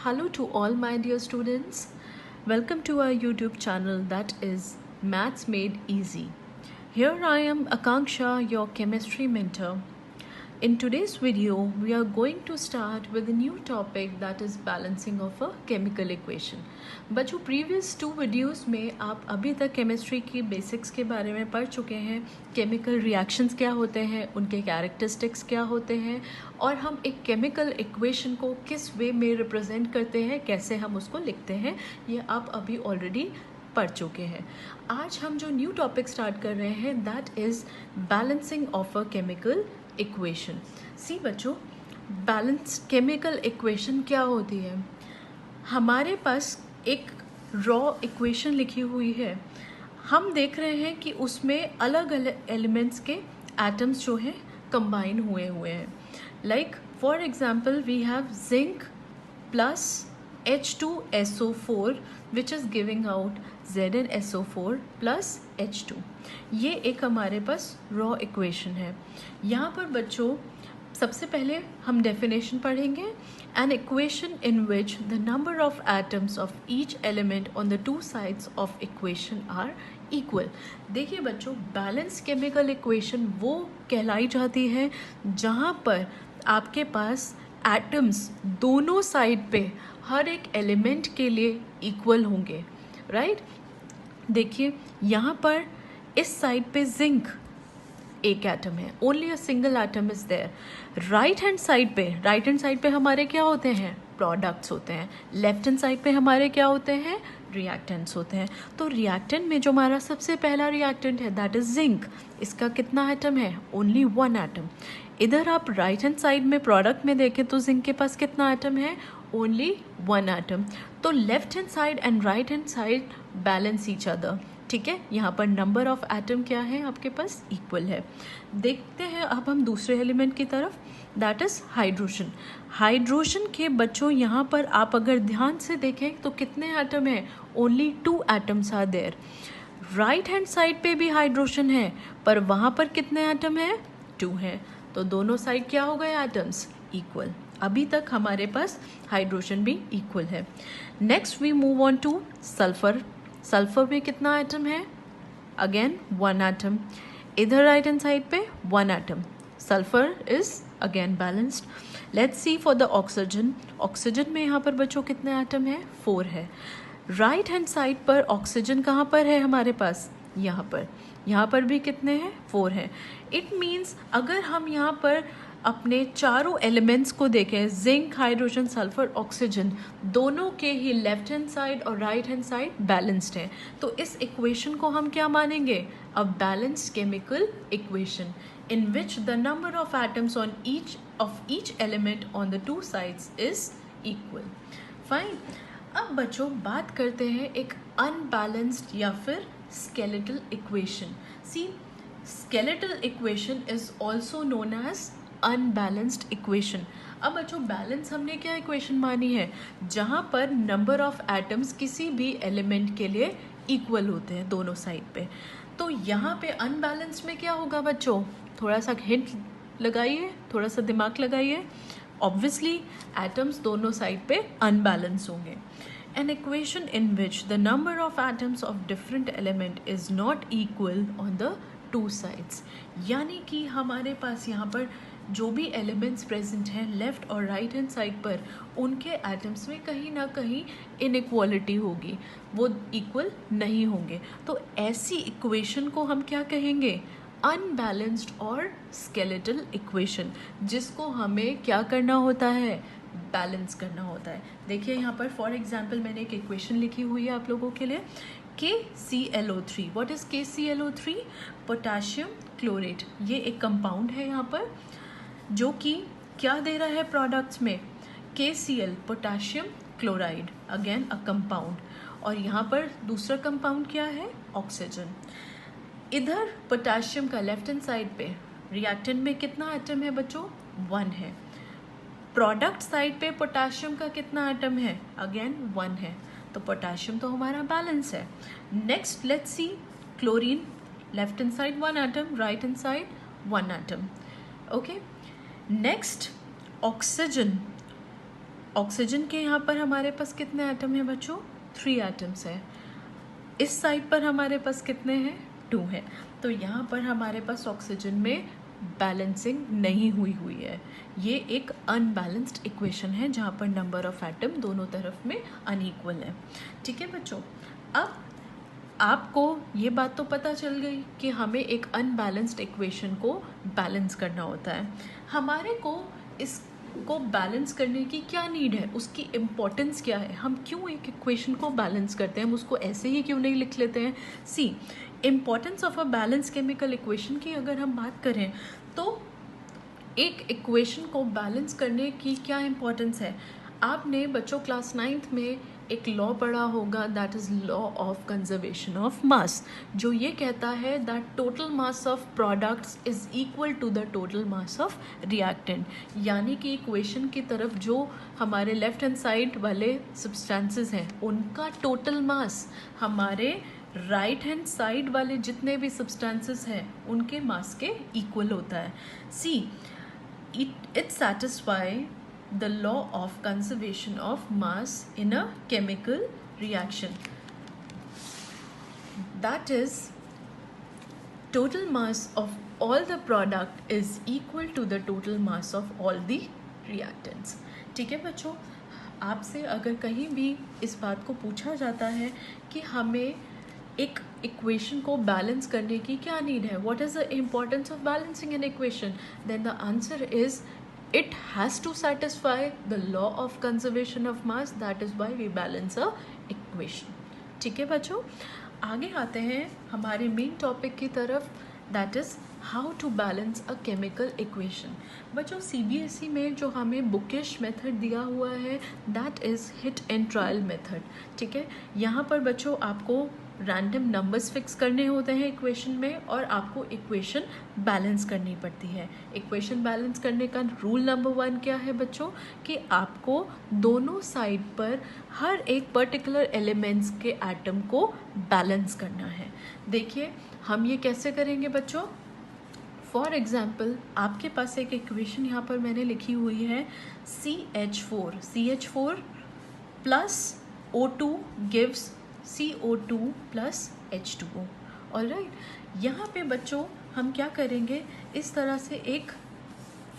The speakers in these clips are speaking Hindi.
Hello to all my dear students. Welcome to our YouTube channel that is Maths Made Easy. Here I am Akanksha, your chemistry mentor. In today's video, we are going to start with a new topic that is balancing of a chemical equation. बच्चों previous two videos में आप अभी तक chemistry की basics के बारे में पढ़ चुके हैं. chemical reactions क्या होते हैं, उनके characteristics क्या होते हैं और हम एक chemical equation को किस way में represent करते हैं, कैसे हम उसको लिखते हैं, ये आप अभी already पढ़ चुके हैं. आज हम जो न्यू टॉपिक स्टार्ट कर रहे हैं that is balancing of a chemical equation. See बच्चों, बैलेंस केमिकल इक्वेशन क्या होती है? हमारे पास एक रॉ इक्वेशन लिखी हुई है. हम देख रहे हैं कि उसमें अलग अलग एलिमेंट्स के एटम्स जो हैं कंबाइन हुए हैं. Like for example we have zinc plus H2SO4 which is giving out ZnSO4 plus H2. ये एक हमारे पास रॉ इक्वेशन है. यहाँ पर बच्चों सबसे पहले हम डेफिनेशन पढ़ेंगे. An equation in which the number of atoms of each element on the two sides of equation are equal. देखिए बच्चों, बैलेंस केमिकल इक्वेशन वो कहलाई जाती है जहाँ पर आपके पास एटम्स दोनों साइड पे हर एक एलिमेंट के लिए इक्वल होंगे. राइट देखिए यहाँ पर इस साइड पे जिंक एक एटम है, only a single atom is there. Right hand side पे हमारे क्या होते हैं? प्रोडक्ट्स होते हैं. लेफ्ट हैंड साइड पे हमारे क्या होते हैं? रिएक्टेंट्स होते हैं. तो रिएक्टेंट में जो हमारा सबसे पहला रिएक्टेंट है दैट इज जिंक. इसका कितना एटम है? Only one atom. इधर आप राइट हैंड साइड में प्रोडक्ट में देखें तो जिंक के पास कितना एटम है? Only one atom. तो left hand side and right hand side balance each other. ठीक है, यहाँ पर नंबर ऑफ एटम क्या है आपके पास? इक्वल है. देखते हैं अब हम दूसरे एलिमेंट की तरफ दैट इज हाइड्रोजन. हाइड्रोजन के बच्चों यहाँ पर आप अगर ध्यान से देखें तो कितने एटम है? Only two atoms are there. Right hand side पे भी हाइड्रोजन है पर वहाँ पर कितने एटम है? टू है. तो दोनों साइड क्या हो गए? Atoms equal. अभी तक हमारे पास हाइड्रोजन भी इक्वल है. Next we move on to sulphur. Sulphur में कितना एटम है? Again one atom. इधर राइट हैंड साइड पे one atom. Sulphur is again balanced. Let's see for the oxygen. Oxygen में यहाँ पर बच्चों कितने एटम है? फोर है. राइट हैंड साइड पर ऑक्सीजन कहाँ पर है हमारे पास? यहाँ पर भी कितने हैं? फोर हैं. इट मीन्स अगर हम यहाँ पर अपने चारों एलिमेंट्स को देखें, जिंक, हाइड्रोजन, सल्फर, ऑक्सीजन, दोनों के ही लेफ्ट हैंड साइड और राइट हैंड साइड बैलेंस्ड हैं. तो इस इक्वेशन को हम क्या मानेंगे? A balanced chemical equation in which the number of atoms on each element on the two sides is equal. Fine. अब बच्चों बात करते हैं एक अनबैलेंस्ड या फिर skeletal equation. See, skeletal equation is also known as unbalanced equation. अब बच्चों बैलेंस हमने क्या इक्वेशन मानी है? जहाँ पर नंबर ऑफ एटम्स किसी भी एलिमेंट के लिए इक्वल होते हैं दोनों साइड पे. तो यहाँ पे अनबैलेंस्ड में क्या होगा बच्चों? थोड़ा सा हिंट लगाइए, थोड़ा सा दिमाग लगाइए. ऑब्वियसली एटम्स दोनों साइड पे अनबैलेंस होंगे. An equation in which the number of atoms of different element is not equal on the two sides. यानी कि हमारे पास यहाँ पर जो भी एलिमेंट्स प्रेजेंट हैं लेफ्ट और राइट हैंड साइड पर, उनके एटम्स में कहीं ना कहीं इनइक्वालिटी होगी, वो इक्वल नहीं होंगे. तो ऐसी इक्वेशन को हम क्या कहेंगे? अनबैलेंस्ड और स्केलेटल इक्वेशन, जिसको हमें क्या करना होता है? बैलेंस करना होता है. देखिए यहाँ पर फॉर एग्जाम्पल मैंने एक इक्वेशन लिखी हुई है आप लोगों के लिए. KClO3. What is KClO3? Potassium chlorate. ये एक कंपाउंड है यहाँ पर जो कि क्या दे रहा है प्रोडक्ट्स में? KCl, potassium chloride, again a compound. और यहाँ पर दूसरा कंपाउंड क्या है? ऑक्सीजन. इधर पोटाशियम का लेफ्ट हैंड साइड पे रिएक्टेंट में कितना एटम है बच्चों? वन है. प्रोडक्ट साइड पे पोटाशियम का कितना एटम है? अगेन वन है. तो पोटाशियम तो हमारा बैलेंस है. Next let's see chlorine. Left hand side one atom, right hand side one atom. Okay. Next oxygen. Oxygen के यहाँ पर हमारे पास कितने एटम हैं बच्चों? 3 एटम्स हैं। इस साइड पर हमारे पास कितने हैं? 2 हैं। तो यहाँ पर हमारे पास ऑक्सीजन में बैलेंसिंग नहीं हुई है। ये एक अनबैलेंस्ड इक्वेशन है जहाँ पर नंबर ऑफ एटम दोनों तरफ में अनइक्वल है। ठीक है बच्चों, अब आपको ये बात तो पता चल गई कि हमें एक अनबैलेंस्ड इक्वेशन को बैलेंस करना होता है। हमारे को इसको बैलेंस करने की क्या नीड है, उसकी इम्पोर्टेंस क्या है, हम क्यों एक इक्वेशन को बैलेंस करते हैं, हम उसको ऐसे ही क्यों नहीं लिख लेते हैं? See, importance of a balance chemical equation की अगर हम बात करें तो एक इक्वेशन को बैलेंस करने की क्या इम्पोर्टेंस है? आपने बच्चों क्लास 9th में एक लॉ पढ़ा होगा, that is law of conservation of mass, जो ये कहता है that total mass of products is equal to the total mass of reactant. यानी कि इक्वेशन की तरफ जो हमारे लेफ्ट हैंड साइड वाले सब्सटेंसेस हैं उनका टोटल मास हमारे राइट हैंड साइड वाले जितने भी सब्सटेंसेस हैं उनके मास के इक्वल होता है। सी, it satisfy the law of conservation of mass in a chemical reaction. That is, total mass of all the product is equal to the total mass of all the reactants. ठीक है बच्चों, आपसे अगर कहीं भी इस बात को पूछा जाता है कि हमें एक इक्वेशन को बैलेंस करने की क्या नीड है, what is the importance of balancing an equation, then the answer is it has to satisfy the law of conservation of mass. That is why we balance a equation. ठीक है बच्चों, आगे आते हैं हमारे मेन टॉपिक की तरफ, that is how to balance a chemical equation. बच्चों CBSE में जो हमें बुकिश मेथड दिया हुआ है that is hit and trial method. ठीक है, यहाँ पर बच्चों आपको रैंडम नंबर्स फिक्स करने होते हैं इक्वेशन में और आपको इक्वेशन बैलेंस करनी पड़ती है। इक्वेशन बैलेंस करने का रूल नंबर 1 क्या है बच्चों, कि आपको दोनों साइड पर हर एक पर्टिकुलर एलिमेंट्स के एटम को बैलेंस करना है। देखिए हम ये कैसे करेंगे बच्चों। फॉर एग्जाम्पल आपके पास एक इक्वेशन यहाँ पर मैंने लिखी हुई है CH4 plus O2 gives CO2 plus H2O। Alright, यहाँ पे बच्चों हम क्या करेंगे, इस तरह से एक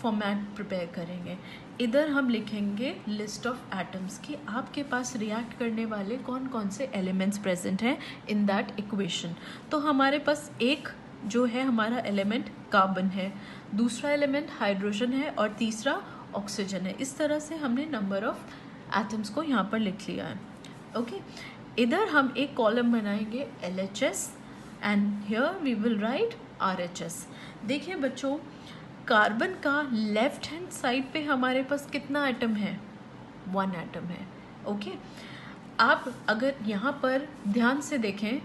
फॉर्मेट प्रिपेयर करेंगे। इधर हम लिखेंगे लिस्ट ऑफ एटम्स कि आपके पास रिएक्ट करने वाले कौन कौन से एलिमेंट्स प्रेजेंट हैं इन दैट इक्वेशन। तो हमारे पास एक जो है हमारा एलिमेंट कार्बन है, दूसरा एलिमेंट हाइड्रोजन है और तीसरा ऑक्सीजन है। इस तरह से हमने नंबर ऑफ एटम्स को यहाँ पर लिख लिया है। ओके, इधर हम एक कॉलम बनाएंगे LHS and here we will write RHS। देखिए बच्चों, कार्बन का लेफ्ट हैंड साइड पे हमारे पास कितना एटम है? 1 एटम है। ओके, आप अगर यहाँ पर ध्यान से देखें,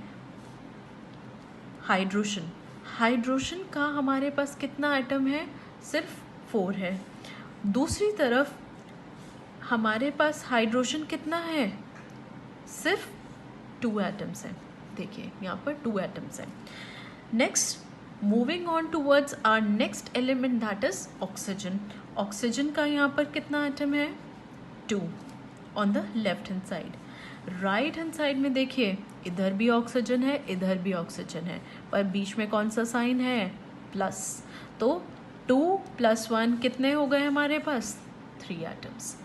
हाइड्रोजन का हमारे पास कितना एटम है? सिर्फ 4 है। दूसरी तरफ हमारे पास हाइड्रोजन कितना है? सिर्फ 2 एटम्स हैं। देखिए यहाँ पर 2 एटम्स हैं। Next, moving on towards our next element that is oxygen. Oxygen का यहाँ पर कितना एटम है? 2 on the left hand side. Right hand side में देखिए, इधर भी ऑक्सीजन है, इधर भी ऑक्सीजन है, पर बीच में कौन सा साइन है? प्लस। तो 2 + 1 कितने हो गए हमारे पास? 3 एटम्स।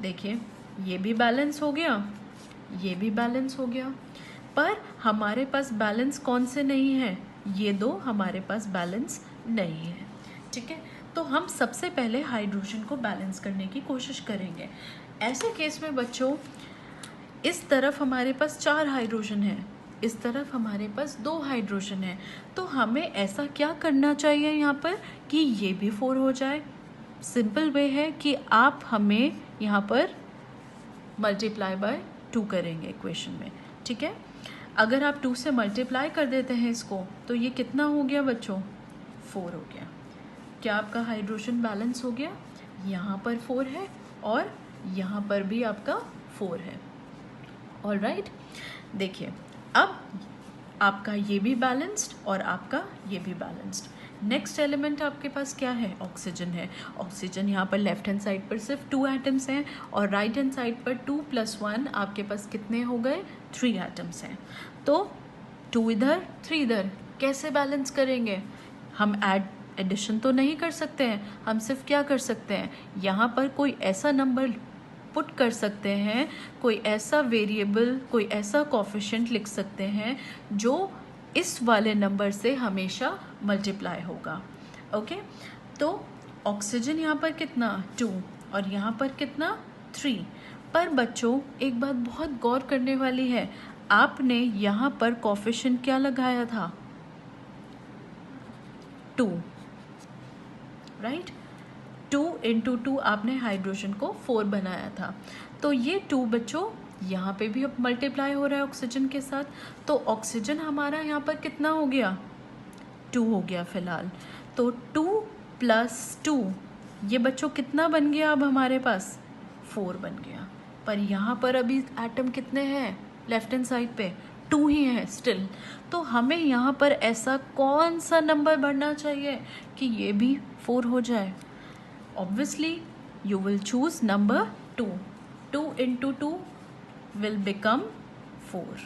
देखिए ये भी बैलेंस हो गया, ये भी बैलेंस हो गया, पर हमारे पास बैलेंस कौन से नहीं है? ये 2 हमारे पास बैलेंस नहीं है। ठीक है, तो हम सबसे पहले हाइड्रोजन को बैलेंस करने की कोशिश करेंगे। ऐसे केस में बच्चों इस तरफ हमारे पास 4 हाइड्रोजन है, इस तरफ हमारे पास 2 हाइड्रोजन है, तो हमें ऐसा क्या करना चाहिए यहाँ पर कि ये भी 4 हो जाए। सिंपल वे है कि आप हमें यहाँ पर मल्टीप्लाई बाय 2 करेंगे इक्वेशन में। ठीक है, अगर आप 2 से मल्टीप्लाई कर देते हैं इसको तो ये कितना हो गया बच्चों? 4 हो गया। क्या आपका हाइड्रोजन बैलेंस हो गया? यहाँ पर 4 है और यहाँ पर भी आपका 4 है। ऑलराइट, देखिए अब आपका ये भी बैलेंस्ड और आपका ये भी बैलेंस्ड। नेक्स्ट एलिमेंट आपके पास क्या है, ऑक्सीजन है। ऑक्सीजन यहाँ पर लेफ्ट हैंड साइड पर सिर्फ 2 एटम्स हैं और राइट हैंड साइड पर 2 + 1 आपके पास कितने हो गए, 3 एटम्स हैं। तो 2 इधर 3 इधर, कैसे बैलेंस करेंगे, हम एडिशन तो नहीं कर सकते हैं, हम सिर्फ क्या कर सकते हैं, यहाँ पर कोई ऐसा नंबर पुट कर सकते हैं, कोई ऐसा वेरिएबल, कोई ऐसा कोफिशिएंट लिख सकते हैं जो इस वाले नंबर से हमेशा मल्टीप्लाई होगा। ओके, तो ऑक्सीजन यहाँ पर कितना 2 और यहाँ पर कितना 3। पर बच्चों एक बात बहुत गौर करने वाली है, आपने यहाँ पर कोफिशिएंट क्या लगाया था, 2, राइट। 2 × 2 आपने हाइड्रोजन को 4 बनाया था, तो ये 2 बच्चों यहाँ पे भी अब मल्टीप्लाई हो रहा है ऑक्सीजन के साथ, तो ऑक्सीजन हमारा यहाँ पर कितना हो गया, 2 हो गया फिलहाल। तो 2 + 2 ये बच्चों कितना बन गया, अब हमारे पास 4 बन गया। पर यहाँ पर अभी एटम कितने हैं, लेफ्ट हैंड साइड पे 2 ही है स्टिल। तो हमें यहाँ पर ऐसा कौन सा नंबर बढ़ना चाहिए कि ये भी 4 हो जाए। Obviously you will choose number 2. 2 × 2 will become 4.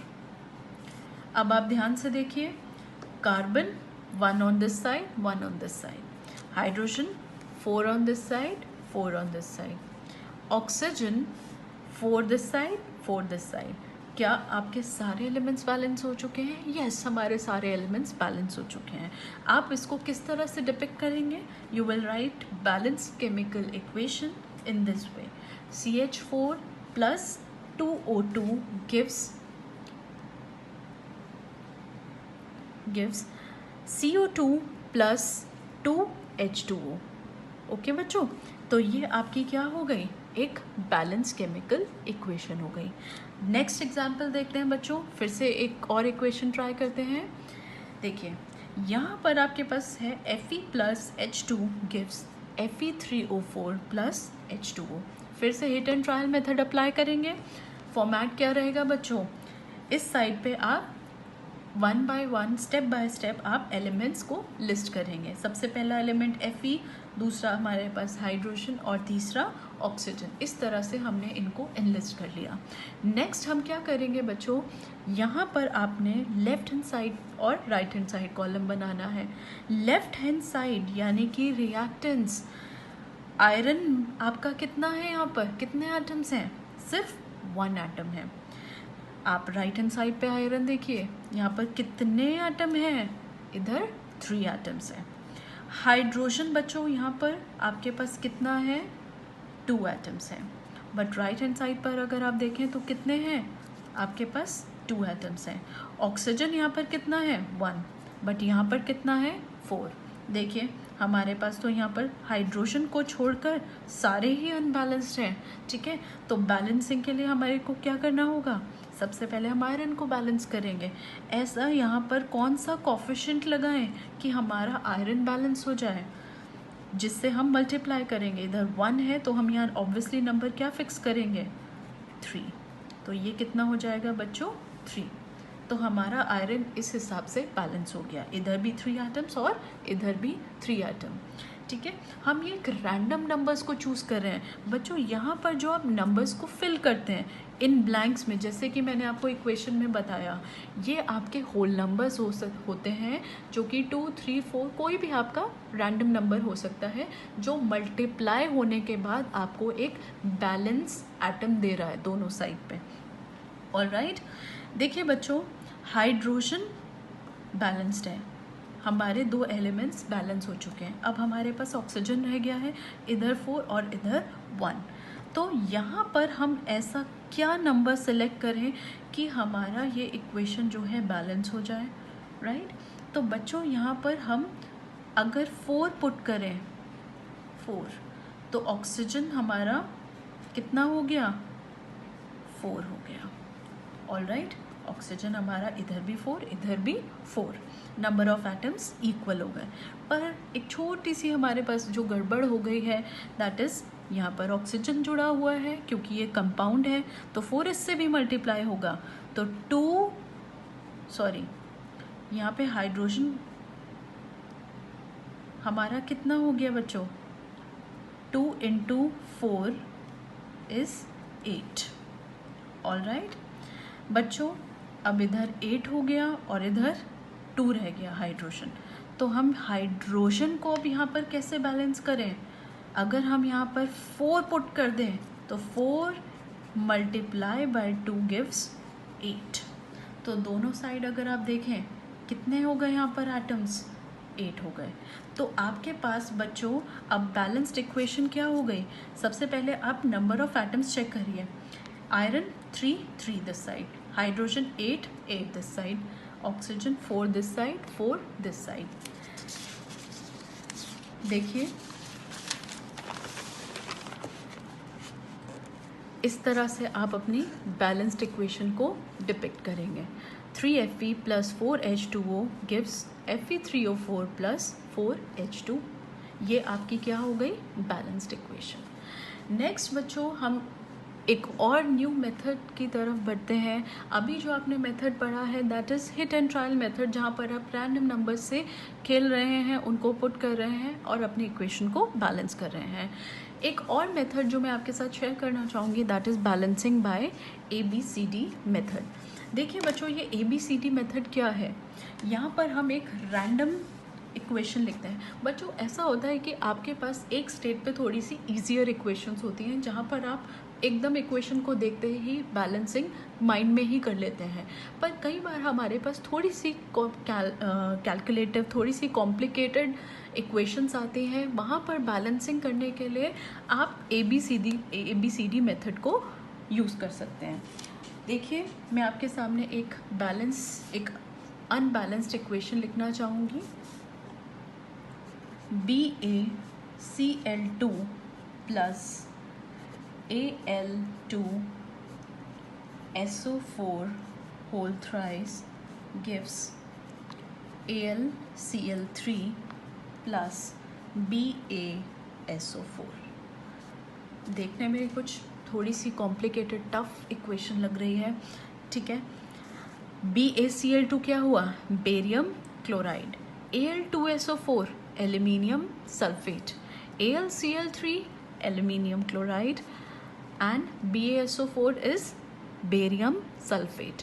अब आप ध्यान से देखिए, carbon 1 on this side, 1 on this side, hydrogen 4 on this side, 4 on this side, oxygen 4 this side, 4 this side। क्या आपके सारे एलिमेंट्स बैलेंस हो चुके हैं? यस, हमारे सारे एलिमेंट्स बैलेंस हो चुके हैं। आप इसको किस तरह से डिपिक्ट करेंगे, you will write balance chemical equation in this way, CH4 + 2O2 gives CO2 + 2H2O। Okay बच्चों, तो ये आपकी क्या हो गई, एक बैलेंस केमिकल इक्वेशन हो गई। नेक्स्ट एग्जाम्पल देखते हैं बच्चों, फिर से एक और इक्वेशन ट्राई करते हैं। देखिए यहाँ पर आपके पास है Fe + H2 gives Fe3O4 + H2O। फिर से hit and trial method apply करेंगे। फॉर्मेट क्या रहेगा बच्चों, इस साइड पे आप 1 by 1 स्टेप बाय स्टेप आप एलिमेंट्स को लिस्ट करेंगे। सबसे पहला एलिमेंट Fe, दूसरा हमारे पास हाइड्रोजन और तीसरा ऑक्सीजन। इस तरह से हमने इनको इनलिस्ट कर लिया। नेक्स्ट हम क्या करेंगे बच्चों, यहाँ पर आपने लेफ्ट हैंड साइड और राइट हैंड साइड कॉलम बनाना है। लेफ्ट हैंड साइड यानी कि रिएक्टेंट्स, आयरन आपका कितना है, यहाँ पर कितने एटम्स हैं, सिर्फ 1 एटम है। आप राइट हैंड साइड पे आयरन देखिए, यहाँ पर कितने एटम हैं, इधर 3 एटम्स हैं। हाइड्रोजन बच्चों यहाँ पर आपके पास कितना है, 2 एटम्स हैं। बट राइट हैंड साइड पर अगर आप देखें तो कितने हैं, आपके पास 2 एटम्स हैं। ऑक्सीजन यहाँ पर कितना है, 1, बट यहाँ पर कितना है, 4। देखिए हमारे पास तो यहाँ पर हाइड्रोजन को छोड़कर सारे ही अनबैलेंस्ड हैं, ठीक है। तो बैलेंसिंग के लिए हमारे को क्या करना होगा, सबसे पहले हम आयरन को बैलेंस करेंगे। ऐसा यहाँ पर कौन सा कोफिशिएंट लगाएं कि हमारा आयरन बैलेंस हो जाए, जिससे हम मल्टीप्लाई करेंगे। इधर 1 है तो हम यहाँ ऑब्वियसली नंबर क्या फिक्स करेंगे, 3। तो ये कितना हो जाएगा बच्चों, 3। तो हमारा आयरन इस हिसाब से बैलेंस हो गया, इधर भी 3 एटम्स और इधर भी 3 एटम, ठीक है। हम ये एक रैंडम नंबर्स को चूज़ कर रहे हैं बच्चों। यहाँ पर जो आप नंबर्स को फिल करते हैं इन ब्लैंक्स में, जैसे कि मैंने आपको इक्वेशन में बताया, ये आपके होल नंबर्स होते हैं, जो कि 2, 3, 4 कोई भी आपका रैंडम नंबर हो सकता है, जो मल्टीप्लाई होने के बाद आपको एक बैलेंस एटम दे रहा है दोनों साइड पे। ऑलराइट, देखिए बच्चों, हाइड्रोजन बैलेंस्ड है, हमारे 2 एलिमेंट्स बैलेंस हो चुके हैं। अब हमारे पास ऑक्सीजन रह गया है, इधर 4 और इधर 1। तो यहाँ पर हम ऐसा क्या नंबर सेलेक्ट करें कि हमारा ये इक्वेशन जो है बैलेंस हो जाए, राइट। तो बच्चों यहाँ पर हम अगर 4 पुट करें, 4, तो ऑक्सीजन हमारा कितना हो गया, 4 हो गया। ऑलराइट, ऑक्सीजन हमारा इधर भी 4, इधर भी 4, नंबर ऑफ एटम्स इक्वल हो गए। पर एक छोटी सी हमारे पास जो गड़बड़ हो गई है, दैट इज़ यहाँ पर ऑक्सीजन जुड़ा हुआ है, क्योंकि ये कंपाउंड है तो 4 इससे भी मल्टीप्लाई होगा, तो 2 यहाँ पे हाइड्रोजन हमारा कितना हो गया बच्चों, 2 × 4 इज़ 8। ऑलराइट बच्चों, अब इधर 8 हो गया और इधर 2 रह गया हाइड्रोजन। तो हम हाइड्रोजन को अब यहाँ पर कैसे बैलेंस करें? अगर हम यहाँ पर 4 पुट कर दें तो 4 × 2 गिव्स 8। तो दोनों साइड अगर आप देखें कितने हो गए यहाँ पर एटम्स, 8 हो गए। तो आपके पास बच्चों अब बैलेंस्ड इक्वेशन क्या हो गई? सबसे पहले आप नंबर ऑफ एटम्स चेक करिए। Iron 3 this side, hydrogen 8 this side, oxygen 4 this side, 4 this side. देखिए इस तरह से आप अपनी बैलेंस्ड इक्वेशन को डिपिक्ट करेंगे। 3Fe + 4H2O gives Fe3O4 + 4H2। ये आपकी क्या हो गई? Balanced equation. नेक्स्ट बच्चों हम एक और न्यू मेथड की तरफ बढ़ते हैं। अभी जो आपने मेथड पढ़ा है that is hit and trial method, जहाँ पर आप रैंडम नंबर से खेल रहे हैं, उनको पुट कर रहे हैं और अपनी इक्वेशन को बैलेंस कर रहे हैं। एक और मेथड जो मैं आपके साथ शेयर करना चाहूँगी that is balancing by ABCD method. देखिए बच्चों, ये ABCD मेथड क्या है? यहाँ पर हम एक रैंडम इक्वेशन लिखते हैं। बच्चों ऐसा होता है कि आपके पास एक स्टेट पे थोड़ी सी ईजियर इक्वेशंस होती हैं, जहाँ पर आप एकदम इक्वेशन को देखते ही बैलेंसिंग माइंड में ही कर लेते हैं। पर कई बार हमारे पास थोड़ी सी कैलकुलेटिव, थोड़ी सी कॉम्प्लिकेटेड इक्वेशंस आती हैं। वहाँ पर बैलेंसिंग करने के लिए आप ABCD मेथड को यूज़ कर सकते हैं। देखिए मैं आपके सामने एक अनबैलेंस्ड इक्वेशन लिखना चाहूँगी। BaCl2 + Al2SO4 whole thrice gives AlCl3 + BaSO4। देखने में कुछ थोड़ी सी कॉम्प्लिकेटेड टफ इक्वेशन लग रही है, ठीक है। BaCl2 क्या हुआ? Barium chloride. Al2SO4 aluminium sulphate. AlCl3 aluminium chloride and BaSO4 is barium sulphate.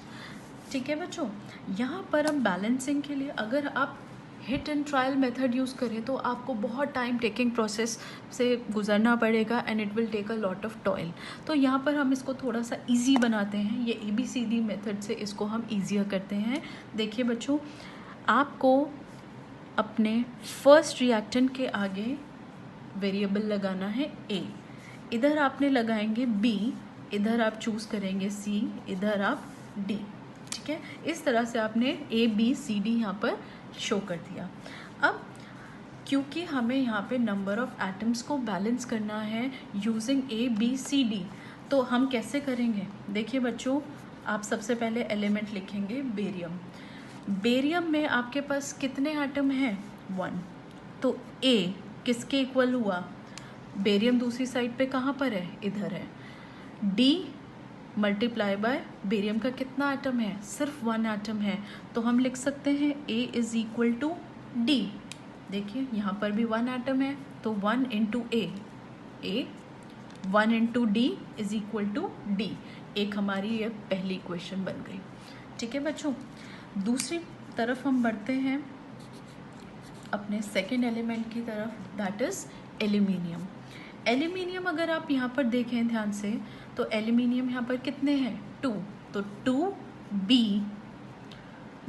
ठीक है बच्चों, यहाँ पर हम बैलेंसिंग के लिए अगर आप hit and trial method use करें तो आपको बहुत टाइम टेकिंग प्रोसेस से गुजरना पड़ेगा and it will take a lot of toil. तो यहाँ पर हम इसको थोड़ा सा इजी बनाते हैं, ये ABCD मेथड से इसको हम ईजियर करते हैं। देखिए बच्चों, आपको अपने फर्स्ट रिएक्टेंट के आगे वेरिएबल लगाना है A, इधर आपने लगाएंगे B, इधर आप चूज़ करेंगे C, इधर आप D। ठीक है, इस तरह से आपने ABCD यहाँ पर शो कर दिया। अब क्योंकि हमें यहाँ पे नंबर ऑफ एटम्स को बैलेंस करना है यूजिंग ABCD, तो हम कैसे करेंगे? देखिए बच्चों, आप सबसे पहले एलिमेंट लिखेंगे बेरियम। बेरियम में आपके पास कितने एटम हैं? 1। तो A किसके इक्वल हुआ? बेरियम दूसरी साइड पे कहाँ पर है? इधर है। D मल्टीप्लाई बाय बेरियम का कितना एटम है? सिर्फ 1 एटम है, तो हम लिख सकते हैं A is equal to D। देखिए यहाँ पर भी 1 एटम है, तो 1 × A, 1 × D is equal to D। एक हमारी ये पहली इक्वेशन बन गई। ठीक है बच्चों, दूसरी तरफ हम बढ़ते हैं अपने सेकेंड एलिमेंट की तरफ, दैट इज एल्यूमिनियम। एल्यूमिनियम अगर आप यहाँ पर देखें ध्यान से, तो एल्यूमिनियम यहाँ पर कितने हैं? 2। तो 2B,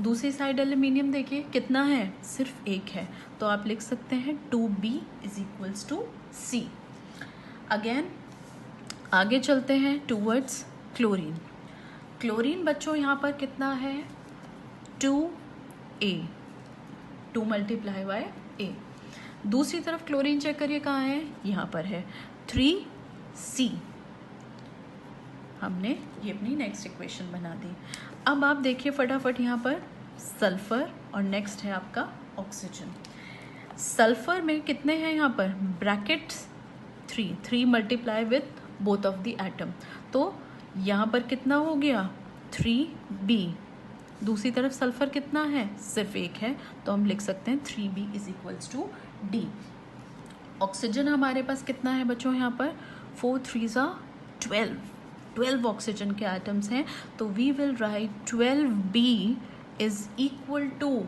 दूसरी साइड एल्यूमिनियम देखिए कितना है? सिर्फ 1 है, तो आप लिख सकते हैं 2B is equals to C। Again आगे चलते हैं टूवर्ड्स क्लोरीन। क्लोरीन बच्चों यहाँ पर कितना है? 2A, 2 multiply by A। दूसरी तरफ क्लोरीन चेक करिए कहाँ है? यहाँ पर है 3C। हमने ये अपनी नेक्स्ट इक्वेशन बना दी। अब आप देखिए फटाफट यहाँ पर सल्फर और नेक्स्ट है आपका ऑक्सीजन। सल्फर में कितने हैं यहाँ पर? Bracket 3 multiply with both of the atom, तो यहाँ पर कितना हो गया? 3B। दूसरी तरफ सल्फर कितना है? सिर्फ 1 है, तो हम लिख सकते हैं 3B is equals to D. Oxygen हमारे पास कितना है बच्चों यहाँ पर, 4 3 12 ऑक्सीजन के एटम्स हैं, तो we will write 12B is equal to,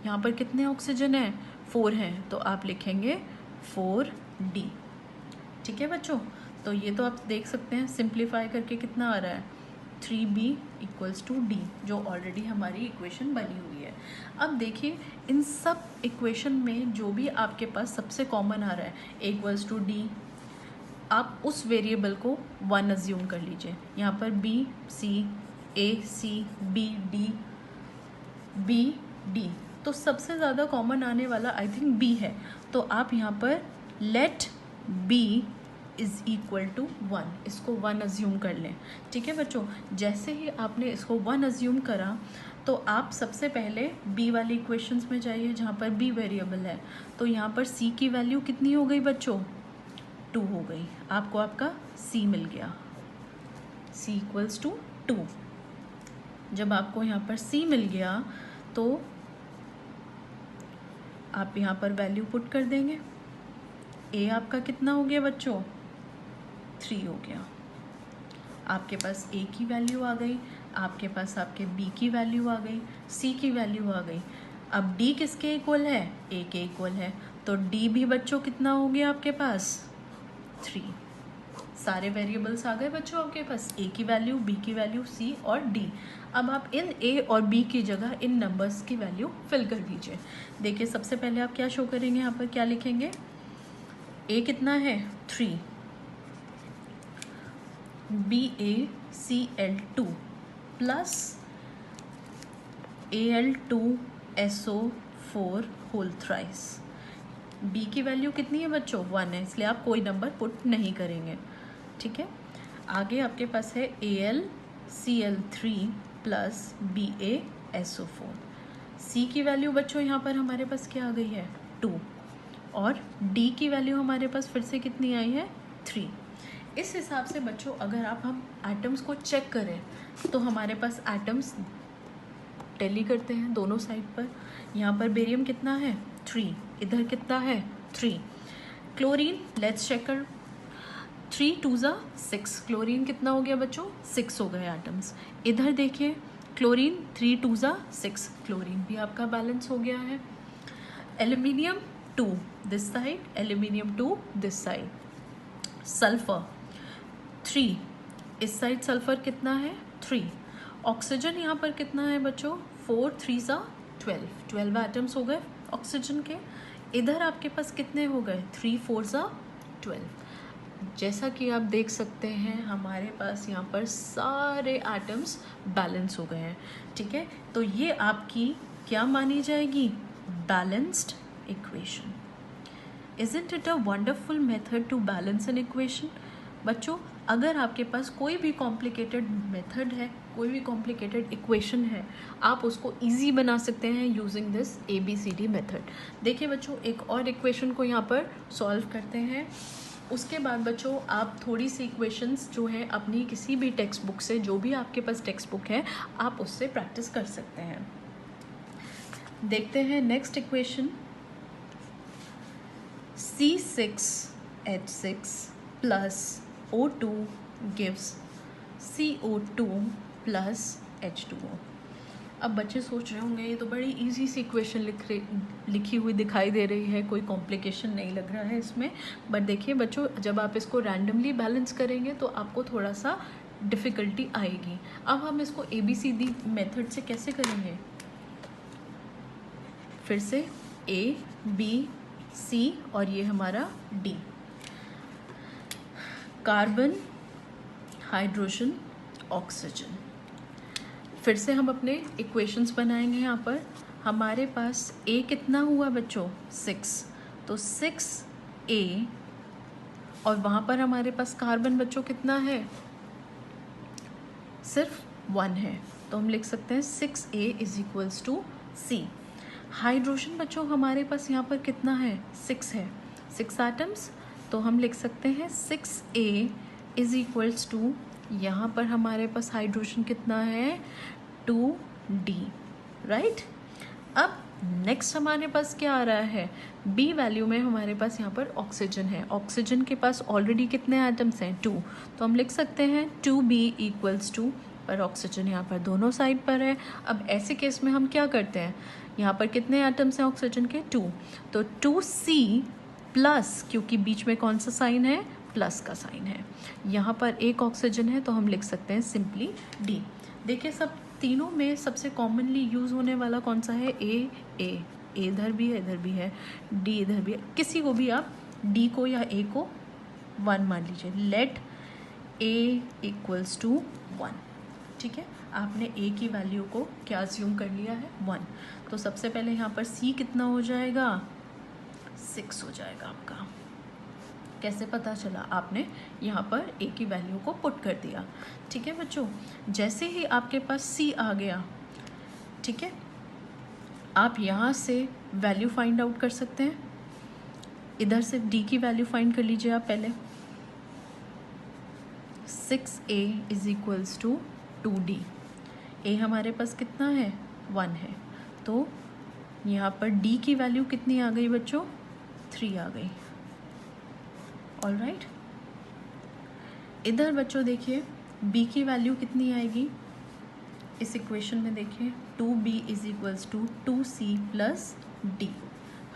यहाँ पर कितने ऑक्सीजन है, 4 हैं, तो आप लिखेंगे 4D। ठीक है बच्चों, तो ये तो आप देख सकते हैं सिंप्लीफाई करके कितना आ रहा है, 3B इक्वल्स टू D, जो ऑलरेडी हमारी इक्वेशन बनी हुई है। अब देखिए इन सब इक्वेशन में जो भी आपके पास सबसे कॉमन आ रहा है, A इक्वल्स टू D, आप उस वेरिएबल को 1 अज्यूम कर लीजिए। यहाँ पर B C A C B D B D, तो सबसे ज़्यादा कॉमन आने वाला आई थिंक B है, तो आप यहाँ पर let B is equal to 1, इसको 1 अज्यूम कर लें। ठीक है बच्चों, जैसे ही आपने इसको 1 अज्यूम करा तो आप सबसे पहले B वाली इक्वेशंस में जाइए जहाँ पर B वेरिएबल है, तो यहाँ पर C की वैल्यू कितनी हो गई बच्चों, 2 हो गई, आपको आपका C मिल गया, C इक्वल्स टू 2। जब आपको यहाँ पर C मिल गया तो आप यहाँ पर वैल्यू पुट कर देंगे। A आपका कितना हो गया बच्चों, 3 हो गया, आपके पास A की वैल्यू आ गई, आपके पास आपके B की वैल्यू आ गई, C की वैल्यू आ गई। अब D किसके इक्वल है, A के इक्वल है, तो D भी बच्चों कितना हो गया आपके पास, 3। सारे वेरिएबल्स आ गए बच्चों आपके पास, A की वैल्यू, B की वैल्यू, C और D। अब आप इन A और B की जगह इन नंबर्स की वैल्यू फिल कर दीजिए। देखिए सबसे पहले आप क्या शो करेंगे, यहाँ पर क्या लिखेंगे, A कितना है, 3, BaCl2 प्लस Al2SO4 होल थ्राइस। B की वैल्यू कितनी है बच्चों, 1 है, इसलिए आप कोई नंबर पुट नहीं करेंगे। ठीक है, आगे आपके पास है AlCl3 प्लस BaSO4। C की वैल्यू बच्चों यहाँ पर हमारे पास क्या आ गई है, 2, और D की वैल्यू हमारे पास फिर से कितनी आई है, 3। इस हिसाब से बच्चों अगर हम एटम्स को चेक करें तो हमारे पास एटम्स टैली करते हैं दोनों साइड पर। यहाँ पर बेरियम कितना है, 3, इधर कितना है, 3। क्लोरीन लेट्स चेक कर, 3 2 6, क्लोरीन कितना हो गया बच्चों, 6 हो गए एटम्स। इधर देखिए क्लोरीन 3 2 6, क्लोरीन भी आपका बैलेंस हो गया है। Aluminium 2 this side, aluminium 2 this side. Sulphur 3, इस साइड सल्फर कितना है, 3। ऑक्सीजन यहाँ पर कितना है बच्चों, 4 3 12 एटम्स हो गए ऑक्सीजन के। इधर आपके पास कितने हो गए, 3 4 12। जैसा कि आप देख सकते हैं हमारे पास यहाँ पर सारे एटम्स बैलेंस हो गए हैं। ठीक है, तो ये आपकी क्या मानी जाएगी, balanced equation. Isn't it a wonderful method to balance an equation? बच्चों अगर आपके पास कोई भी कॉम्प्लिकेटेड मेथड है, कोई भी कॉम्प्लिकेटेड इक्वेशन है, आप उसको इजी बना सकते हैं यूजिंग दिस ABCD मेथड। देखिए बच्चों एक और इक्वेशन को यहाँ पर सॉल्व करते हैं, उसके बाद बच्चों आप थोड़ी सी इक्वेशंस जो है अपनी किसी भी टेक्स्ट बुक से, जो भी आपके पास टेक्स्ट बुक है आप उससे प्रैक्टिस कर सकते हैं। देखते हैं next equation, C6H6 plus O2 gives CO2 plus H2O। अब बच्चे सोच रहे होंगे ये तो बड़ी इजी सी इक्वेशन लिखी हुई दिखाई दे रही है, कोई कॉम्प्लिकेशन नहीं लग रहा है इसमें। बट देखिए बच्चों जब आप इसको रैंडमली बैलेंस करेंगे तो आपको थोड़ा सा डिफ़िकल्टी आएगी। अब हम इसको ABCD मेथड से कैसे करेंगे, फिर से A B C और ये हमारा D, कार्बन हाइड्रोजन ऑक्सीजन। फिर से हम अपने इक्वेशंस बनाएंगे। यहाँ पर हमारे पास A कितना हुआ बच्चों, 6, तो 6A और वहाँ पर हमारे पास कार्बन बच्चों कितना है, सिर्फ 1 है, तो हम लिख सकते हैं 6A is equals to C। Hydrogen बच्चों हमारे पास यहाँ पर कितना है, 6 है, 6 एटम्स, तो हम लिख सकते हैं 6A इज इक्वल्स टू, यहाँ पर हमारे पास हाइड्रोजन कितना है, 2D, राइट। अब नेक्स्ट हमारे पास क्या आ रहा है, बी वैल्यू में हमारे पास यहाँ पर ऑक्सीजन है। ऑक्सीजन के पास ऑलरेडी कितने एटम्स हैं, 2, तो हम लिख सकते हैं 2B = 2, पर ऑक्सीजन यहाँ पर दोनों साइड पर है। अब ऐसे केस में हम क्या करते हैं, यहाँ पर कितने एटम्स हैं ऑक्सीजन के, 2, तो 2C प्लस, क्योंकि बीच में कौन सा साइन है, प्लस का साइन है, यहाँ पर एक ऑक्सीजन है तो हम लिख सकते हैं सिंपली D। देखिए सब तीनों में सबसे कॉमनली यूज़ होने वाला कौन सा है, ए इधर भी है, इधर भी है, डी इधर भी है। किसी को भी आप डी को या ए को 1 मान लीजिए, लेट ए = 1, ठीक है। आपने ए की वैल्यू को क्या अज्यूम कर लिया है, 1, तो सबसे पहले यहाँ पर सी कितना हो जाएगा, 6 हो जाएगा आपका। कैसे पता चला, आपने यहाँ पर ए की वैल्यू को पुट कर दिया, ठीक है बच्चों। जैसे ही आपके पास सी आ गया, ठीक है, आप यहाँ से वैल्यू फाइंड आउट कर सकते हैं। इधर से डी की वैल्यू फाइंड कर लीजिए आप पहले, 6A = 2D। ए हमारे पास कितना है, 1 है, तो यहाँ पर डी की वैल्यू कितनी आ गई बच्चों, 3 आ गई। ऑलराइट, इधर बच्चों देखिए b की वैल्यू कितनी आएगी, इस इक्वेशन में देखिए 2B = 2C + D।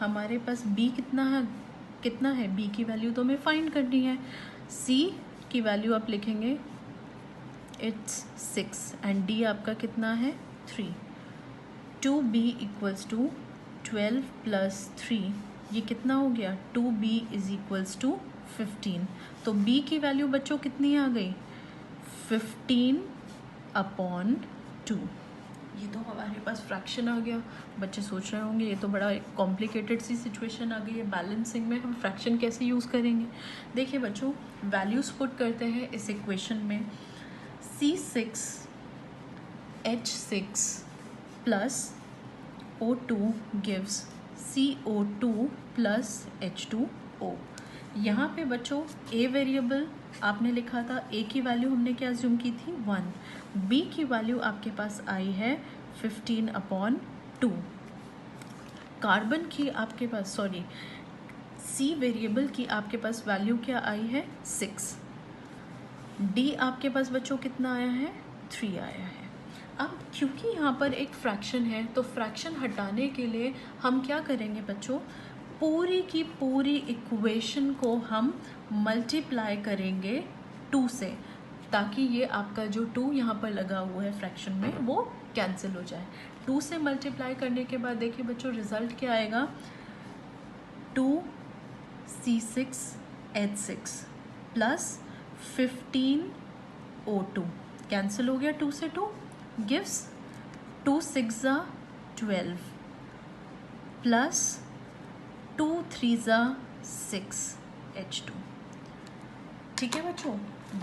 हमारे पास b कितना है, b की वैल्यू तो हमें फाइंड करनी है। c की वैल्यू आप लिखेंगे, इट्स 6 एंड d आपका कितना है, 3। 2B = 12 + 3, ये कितना हो गया, 2B = 15। तो b की वैल्यू बच्चों कितनी आ गई, 15/2। ये तो हमारे पास फ्रैक्शन आ गया। बच्चे सोच रहे होंगे ये तो बड़ा कॉम्प्लिकेटेड सी सिचुएशन आ गई है, बैलेंसिंग में हम फ्रैक्शन कैसे यूज़ करेंगे। देखिए बच्चों, वैल्यूज़ पुट करते हैं इस इक्वेशन में, C6H6 + O2 gives CO2 + H2O। यहाँ पे बच्चों ए वेरिएबल आपने लिखा था, ए की वैल्यू हमने क्या अज्यूम की थी, 1, बी की वैल्यू आपके पास आई है 15/2, कार्बन की आपके पास सी वेरिएबल की आपके पास वैल्यू क्या आई है, 6, डी आपके पास बच्चों कितना आया है, 3 आया है। अब क्योंकि यहाँ पर एक फ्रैक्शन है, तो फ्रैक्शन हटाने के लिए हम क्या करेंगे बच्चों, पूरी की पूरी इक्वेशन को हम मल्टीप्लाई करेंगे 2 से, ताकि ये आपका जो 2 यहाँ पर लगा हुआ है फ्रैक्शन में वो कैंसिल हो जाए। 2 से मल्टीप्लाई करने के बाद देखिए बच्चों रिजल्ट क्या आएगा, 2C6H6 + 15O2 कैंसिल हो गया, 2 से 2 गिव्स 2 6 12 + 2 3 6 H2। ठीक है बच्चों,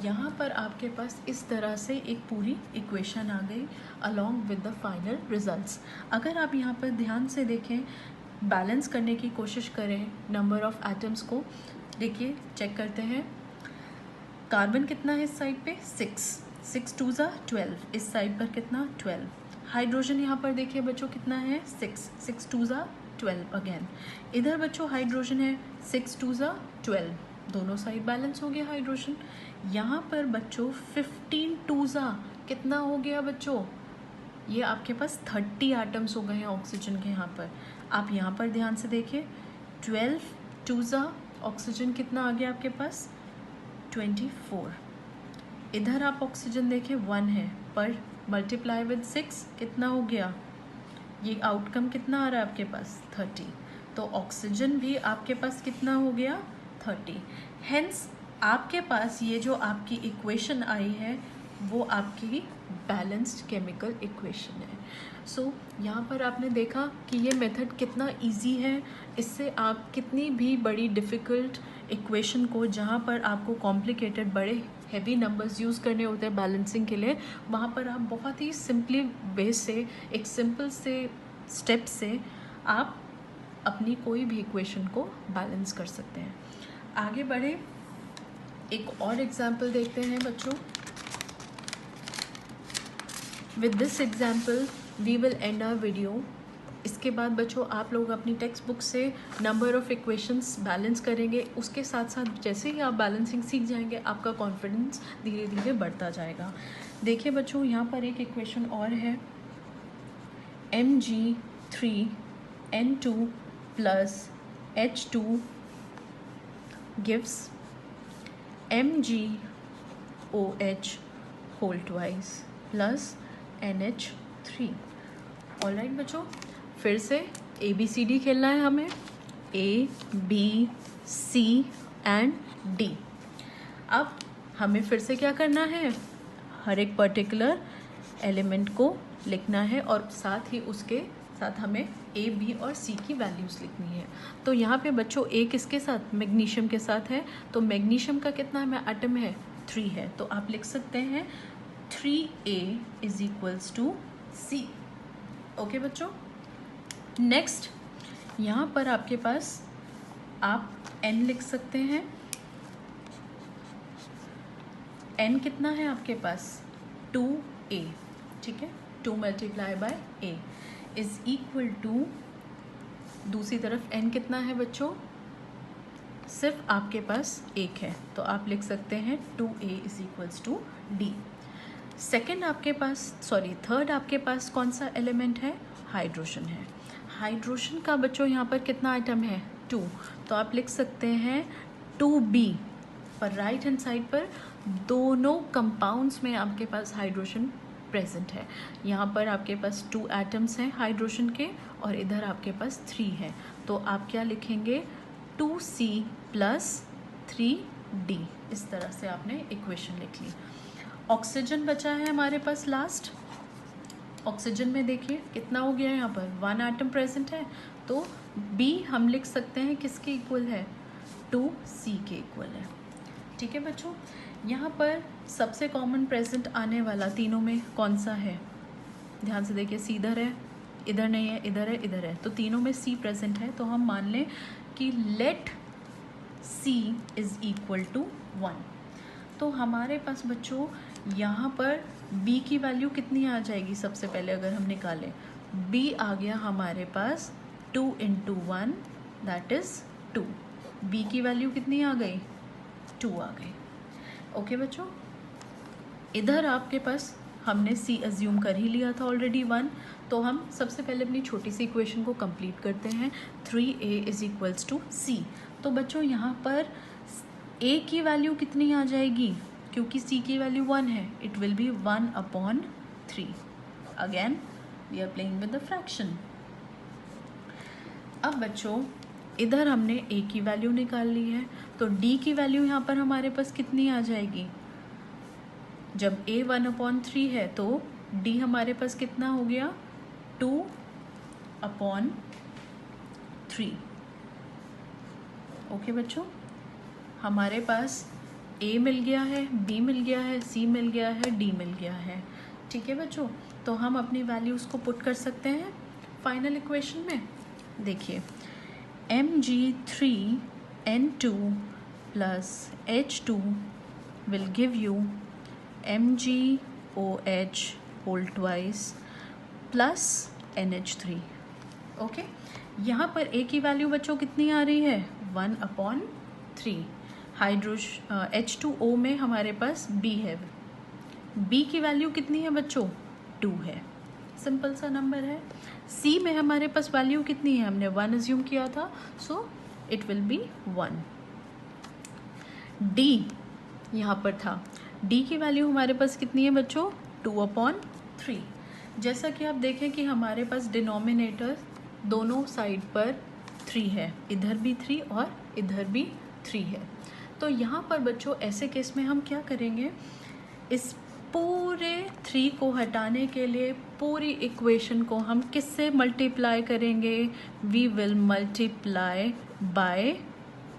यहाँ पर आपके पास इस तरह से एक पूरी इक्वेशन आ गई along with the final results. अगर आप यहाँ पर ध्यान से देखें, बैलेंस करने की कोशिश करें नंबर ऑफ एटम्स को, देखिए चेक करते हैं, कार्बन कितना है इस साइड पे, 6 2 12, इस साइड पर कितना 12, हाइड्रोजन यहाँ पर देखिए बच्चों कितना है 6 2 12 अगेन, इधर बच्चों हाइड्रोजन है 6 2 12, दोनों साइड बैलेंस हो गया हाइड्रोजन। यहाँ पर बच्चों 15 2 कितना हो गया बच्चों, ये आपके पास 30 एटम्स हो गए हैं ऑक्सीजन के। यहाँ पर आप यहाँ पर ध्यान से देखिए, 12 2 ऑक्सीजन कितना आ गया आपके पास 24, इधर आप ऑक्सीजन देखें 1 है, पर मल्टीप्लाई विद 6 कितना हो गया, ये आउटकम कितना आ रहा है आपके पास 30, तो ऑक्सीजन भी आपके पास कितना हो गया 30। हेंस आपके पास ये जो आपकी इक्वेशन आई है वो आपकी बैलेंस्ड केमिकल इक्वेशन है। सो यहाँ पर आपने देखा कि ये मेथड कितना इजी है, इससे आप कितनी भी बड़ी डिफ़िकल्ट इक्वेशन को, जहाँ पर आपको कॉम्प्लिकेटेड बड़े हैवी नंबर्स यूज़ करने होते हैं बैलेंसिंग के लिए, वहाँ पर आप बहुत ही सिंपली वे से, एक सिंपल से स्टेप से आप अपनी कोई भी इक्वेशन को बैलेंस कर सकते हैं। आगे बढ़े, एक और एग्जाम्पल देखते हैं बच्चों। With this example, we will end our video. इसके बाद बच्चों आप लोग अपनी टेक्स्ट बुक से नंबर ऑफ़ इक्वेशंस बैलेंस करेंगे। उसके साथ साथ जैसे ही आप बैलेंसिंग सीख जाएंगे आपका कॉन्फिडेंस धीरे धीरे बढ़ता जाएगा। देखिए बच्चों, यहाँ पर एक इक्वेशन और है, Mg3N2 plus H2 gives MgOH whole twice plus NH3। Alright बच्चों, फिर से ABCD खेलना है हमें, ABCD। अब हमें फिर से क्या करना है, हर एक पर्टिकुलर एलिमेंट को लिखना है और साथ ही उसके साथ हमें A, B और C की वैल्यूज़ लिखनी है। तो यहाँ पे बच्चों A किसके साथ, मैग्नीशियम के साथ है। तो मैग्नीशियम का कितना है एटम है, 3 है। तो आप लिख सकते हैं 3A is equals to C। Okay बच्चों, नेक्स्ट यहाँ पर आपके पास आप N लिख सकते हैं। N कितना है आपके पास, 2A, ठीक है। 2 multiply by A is equal to, दूसरी तरफ N कितना है बच्चों, सिर्फ आपके पास 1 है, तो आप लिख सकते हैं 2A is equals to D। Second आपके पास, सॉरी थर्ड आपके पास कौन सा एलिमेंट है, हाइड्रोजन है। हाइड्रोजन का बच्चों यहाँ पर कितना आइटम है, 2, तो आप लिख सकते हैं 2B। पर राइट हैंड साइड पर दोनों कंपाउंड्स में आपके पास हाइड्रोजन प्रेजेंट है। यहाँ पर आपके पास 2 एटम्स हैं हाइड्रोजन के और इधर आपके पास 3 है। तो आप क्या लिखेंगे, 2C प्लस 3D। इस तरह से आपने इक्वेशन लिख ली। ऑक्सीजन बचा है हमारे पास लास्ट। ऑक्सीजन में देखिए कितना हो गया, यहाँ पर 1 एटम प्रेजेंट है, तो B हम लिख सकते हैं किसके इक्वल है, 2C के इक्वल है। ठीक है बच्चों, यहाँ पर सबसे कॉमन प्रेजेंट आने वाला तीनों में कौन सा है, ध्यान से देखिए, C इधर है, इधर नहीं है, इधर है, इधर है, तो तीनों में C प्रेजेंट है। तो हम मान लें कि let C is equal to 1। तो हमारे पास बच्चों यहाँ पर B की वैल्यू कितनी आ जाएगी, सबसे पहले अगर हम निकालें, B आ गया हमारे पास 2 इंटू 1 दैट इज़ 2। B की वैल्यू कितनी आ गई, 2 आ गई। ओके बच्चों, इधर आपके पास हमने C अज्यूम कर ही लिया था ऑलरेडी 1, तो हम सबसे पहले अपनी छोटी सी इक्वेशन को कंप्लीट करते हैं, 3A is equals to C। तो बच्चों यहाँ पर A की वैल्यू कितनी आ जाएगी, क्योंकि C की वैल्यू 1 है, it will be 1/3। Again we are playing with the fraction. अब बच्चों इधर हमने A की वैल्यू निकाल ली है, तो D की वैल्यू यहाँ पर हमारे पास कितनी आ जाएगी, जब A 1/3 है तो D हमारे पास कितना हो गया, 2/3। ओके बच्चों, हमारे पास A मिल गया है, B मिल गया है, C मिल गया है, D मिल गया है। ठीक है बच्चों, तो हम अपनी वैल्यूज़ को पुट कर सकते हैं फाइनल इक्वेशन में। देखिए Mg3N2 plus H2 will give you MgOH whole twice plus NH3। Okay, यहाँ पर A की वैल्यू बच्चों कितनी आ रही है, 1/3। H2O में हमारे पास B है, B की वैल्यू कितनी है बच्चों, 2 है, सिंपल सा नंबर है। C में हमारे पास वैल्यू कितनी है, हमने 1 अज्यूम किया था, so it will B 1। D यहाँ पर था, D की वैल्यू हमारे पास कितनी है बच्चों, 2/3। जैसा कि आप देखें कि हमारे पास डिनोमिनेटर दोनों साइड पर 3 है, इधर भी 3 और इधर भी 3 है। तो यहाँ पर बच्चों ऐसे केस में हम क्या करेंगे, इस पूरे 3 को हटाने के लिए पूरी इक्वेशन को हम किससे मल्टीप्लाई करेंगे, we will multiply by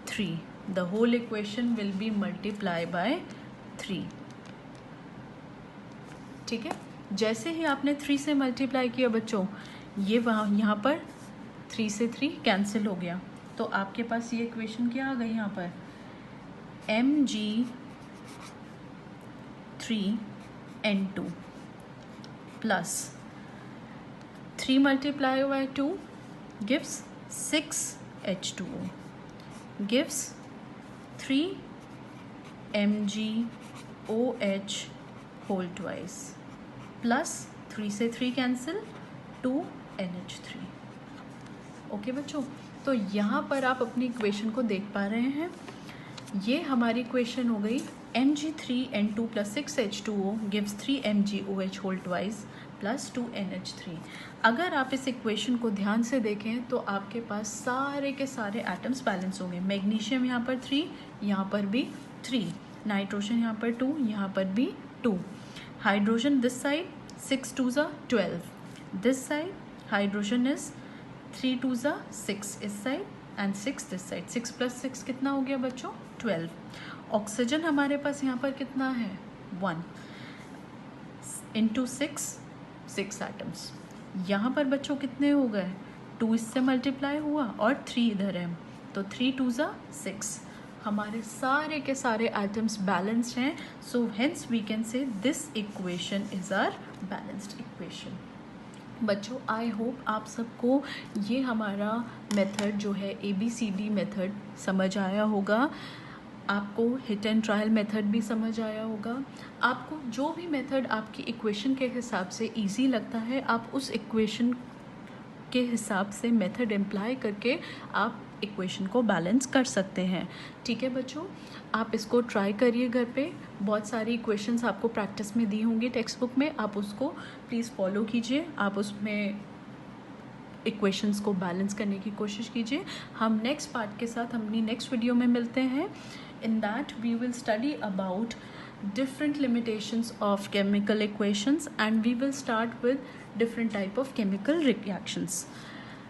3। The whole equation will be multiply by 3। ठीक है, जैसे ही आपने 3 से मल्टीप्लाई किया बच्चों, ये वहाँ यहाँ पर 3 से 3 कैंसिल हो गया, तो आपके पास ये इक्वेशन क्या आ गई, यहाँ पर Mg3N2 plus 3 multiplied by 2 gives 6H2O, gives 3 MgOH whole twice, plus 3 से 3 कैंसिल, 2 NH3। ओके बच्चों, तो यहाँ पर आप अपनी इक्वेशन को देख पा रहे हैं। ये हमारी इक्वेशन हो गई Mg3N2 plus 6H2O gives 3 MgOH whole twice plus 2 NH3। अगर आप इस इक्वेशन को ध्यान से देखें तो आपके पास सारे के सारे एटम्स बैलेंस होंगे। मैग्नीशियम यहाँ पर 3, यहाँ पर भी 3, नाइट्रोजन यहाँ पर 2, यहाँ पर भी 2, hydrogen this side 6 2 12, this side hydrogen is 3 2 6 इस साइड एंड 6 दिस साइड। 6 + 6 कितना हो गया बच्चों? 12। ऑक्सीजन हमारे पास यहाँ पर कितना है? 1 इंटू 6 एटम्स। यहाँ पर बच्चों कितने हो गए? 2 इससे मल्टीप्लाई हुआ और 3 इधर है, तो 3 2 6। हमारे सारे के सारे एटम्स बैलेंस्ड हैं, so hence we can say this equation is our balanced equation. बच्चों आई होप आप सबको ये हमारा मेथड जो है ABCD मेथड समझ आया होगा। आपको हिट एंड ट्रायल मेथड भी समझ आया होगा। आपको जो भी मेथड आपकी इक्वेशन के हिसाब से इजी लगता है, आप उस इक्वेशन के हिसाब से मेथड अप्लाई करके आप इक्वेशन को बैलेंस कर सकते हैं। ठीक है बच्चों, आप इसको ट्राई करिए घर पे। बहुत सारी इक्वेशंस आपको प्रैक्टिस में दी होंगी टेक्स्ट बुक में, आप उसको प्लीज़ फॉलो कीजिए। आप उसमें इक्वेशंस को बैलेंस करने की कोशिश कीजिए। हम नेक्स्ट पार्ट के साथ अपनी नेक्स्ट वीडियो में मिलते हैं। In that we will study about different limitations of chemical equations and we will start with different type of chemical reactions.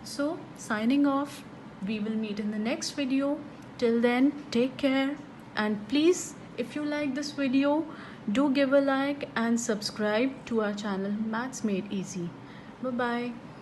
So signing off, we will meet in the next video. Till then, take care, and please, if you like this video, do give a like and subscribe to our channel Maths Made Easy. Bye bye.